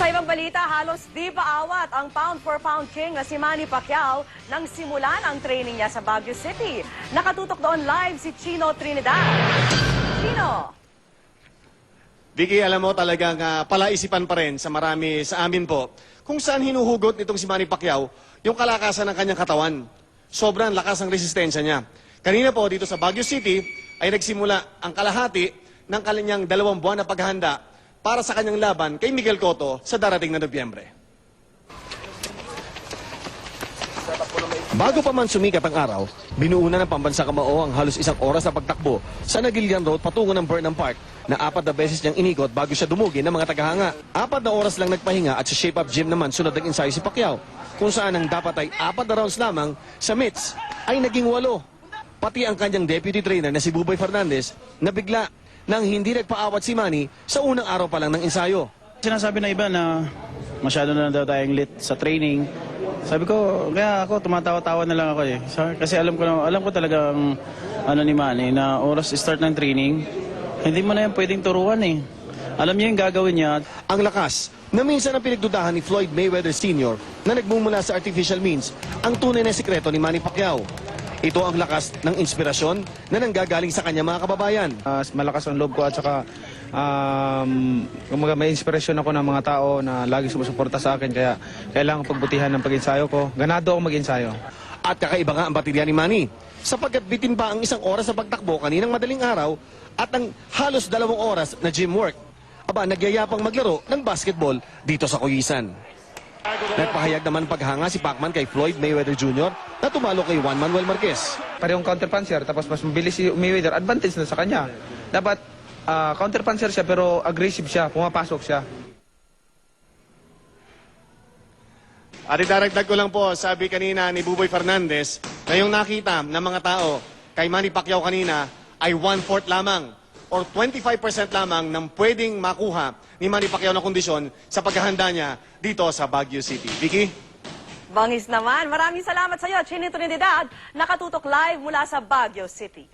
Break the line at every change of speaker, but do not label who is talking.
Sa ibang balita, halos di paawat ang pound-for-pound king na si Manny Pacquiao nang simulan ang training niya sa Baguio City. Nakatutok doon live si Chino Trinidad. Chino!
Vicky, alam mo talagang palaisipan pa rin sa marami sa amin po kung saan hinuhugot nitong si Manny Pacquiao yung kalakasan ng kanyang katawan. Sobrang lakas ang resistensya niya. Kanina po dito sa Baguio City ay nagsimula ang kalahati ng kanyang 2 buwan na paghahanda para sa kanyang laban kay Miguel Cotto sa darating na Nobyembre. Bago pa man sumikat ang araw, binuuna ng pambansa kamao ang halos 1 oras na pagtakbo sa Nagilian Road patungo ng Burnham Park na 4 na beses niyang inigot bago siya dumugi ng mga tagahanga. 4 na oras lang nagpahinga at sa shape-up gym naman sunod ang ensayo si Pacquiao, kung saan ang dapat ay 4 na rounds lamang sa mitts ay naging 8. Pati ang kanyang deputy trainer na si Buboy Fernandez na bigla nang hindi nagpaawat si Manny sa unang araw pa lang ng ensayo.
Sinasabi na iba na masyado na daw tayong lit sa training. Sabi ko, kaya ako tumatawa-tawa na lang ako eh. Kasi alam ko talagang ano ni Manny na oras start ng training, hindi mo na yan pwedeng turuan eh. Alam niya yung gagawin niya.
Ang lakas na minsan ang pinagdudahan ni Floyd Mayweather Sr. na nagmumula sa artificial means ang tunay na sikreto ni Manny Pacquiao. Ito ang lakas ng inspirasyon na nanggagaling sa kanya mga kababayan.
Malakas ang loob ko at saka may inspirasyon ako ng mga tao na lagi sumusuporta sa akin kaya kailangan pagbutihan ng pag-ensayo ko. Ganado ako mag-ensayo.
At kakaiba nga ang baterya ni Manny sapagkat bitin pa ang 1 oras sa pagtakbo kaninang madaling araw at ang halos 2 oras na gym work. Aba, nagyayapang maglaro ng basketball dito sa Kuyisan. Nagpahayag naman paghanga si Pacman kay Floyd Mayweather Jr. na tumalo kay Juan Manuel Marquez.
Parehong counter-puncher tapos mas mabilis si Mayweather, advantage na sa kanya. Dapat counter-puncher siya pero aggressive siya, pumapasok siya.
At idaragdag ko lang po, sabi kanina ni Buboy Fernandez na yung nakita ng mga tao kay Manny Pacquiao kanina ay 1/4 lamang or 25% lamang ng pwedeng makuha ni Manny Pacquiao na kondisyon sa paghahanda niya dito sa Baguio City. Vicky?
Bangis naman. Maraming salamat sa iyo, Chino Trinidad. Nakatutok live mula sa Baguio City.